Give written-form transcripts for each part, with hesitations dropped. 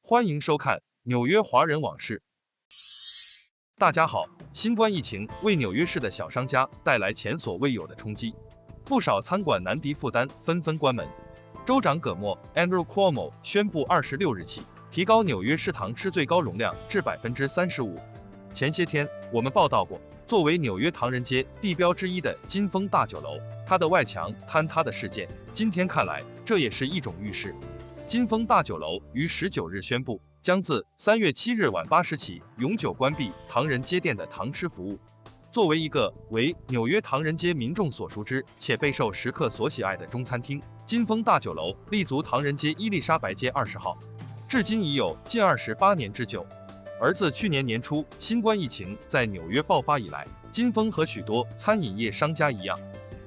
欢迎收看纽约华人往事。大家好，新冠疫情为纽约市的小商家带来前所未有的冲击，不少餐馆难敌负担，纷纷关门。州长葛莫 Andrew Cuomo 宣布26日起提高纽约市堂吃最高容量至 35%。前些天我们报道过，作为纽约唐人街地标之一的金峰大酒楼，它的外墙坍塌的事件，今天看来这也是一种预示。金峰大酒楼于19日宣布，将自3月7日晚8时起永久关闭唐人街店的堂吃服务。作为一个为纽约唐人街民众所熟知且备受食客所喜爱的中餐厅，金峰大酒楼立足唐人街伊丽莎白街20号，至今已有近28年之久。而自去年年初新冠疫情在纽约爆发以来，金峰和许多餐饮业商家一样，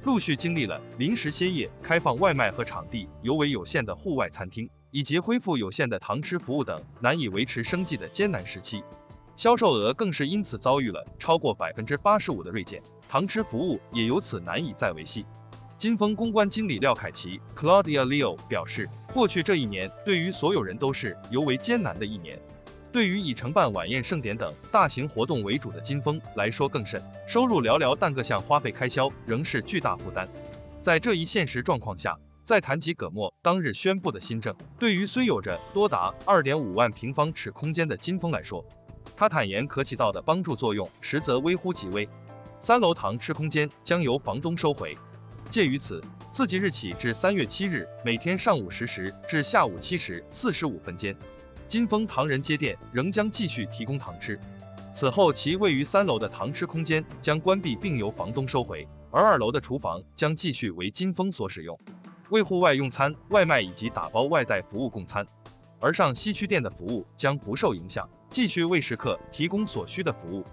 陆续经历了临时歇业、开放外卖和场地尤为有限的户外餐厅，以及恢复有限的堂吃服务等难以维持生计的艰难时期。销售额更是因此遭遇了超过 85% 的锐减，堂吃服务也由此难以再维系。金峰公关经理廖凯奇 Claudia Leo 表示，过去这一年对于所有人都是尤为艰难的一年。对于以承办晚宴盛典等大型活动为主的金峰来说更甚，收入寥寥，但各项花费开销仍是巨大负担。在这一现实状况下，再谈及葛莫当日宣布的新政，对于虽有着多达 2.5 万平方尺空间的金峰来说，他坦言可起到的帮助作用实则微乎其微。3楼堂吃空间将由房东收回，介于此，自即日起至3月7日每天上午10时至下午7时45分间，金峰唐人街店仍将继续提供堂吃。此后其位于3楼的堂吃空间将关闭并由房东收回，而2楼的厨房将继续为金峰所使用，为户外用餐、外卖以及打包外带服务供餐。而上西区店的服务将不受影响，继续为食客提供所需的服务。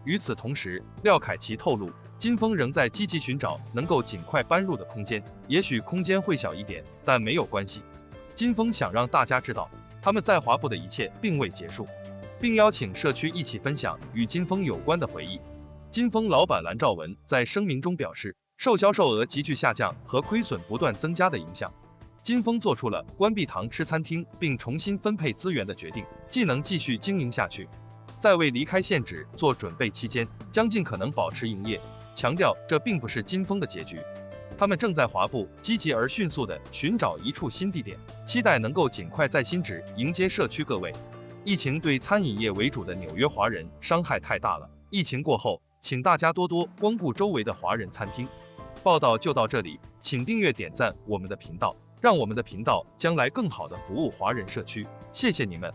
与此同时，廖凯奇透露，金峰仍在积极寻找能够尽快搬入的空间，也许空间会小一点，但没有关系。金峰想让大家知道，他们在华埠的一切并未结束，并邀请社区一起分享与金峰有关的回忆。金峰老板蓝兆文在声明中表示，受销售额急剧下降和亏损不断增加的影响，金峰做出了关闭堂吃餐厅并重新分配资源的决定，既能继续经营下去，在为离开现址做准备期间将尽可能保持营业，强调这并不是金峰的结局。他们正在华埠积极而迅速地寻找一处新地点，期待能够尽快在新址迎接社区各位。疫情对餐饮业为主的纽约华人伤害太大了，疫情过后，请大家多多光顾周围的华人餐厅。报道就到这里，请订阅点赞我们的频道，让我们的频道将来更好地服务华人社区，谢谢你们。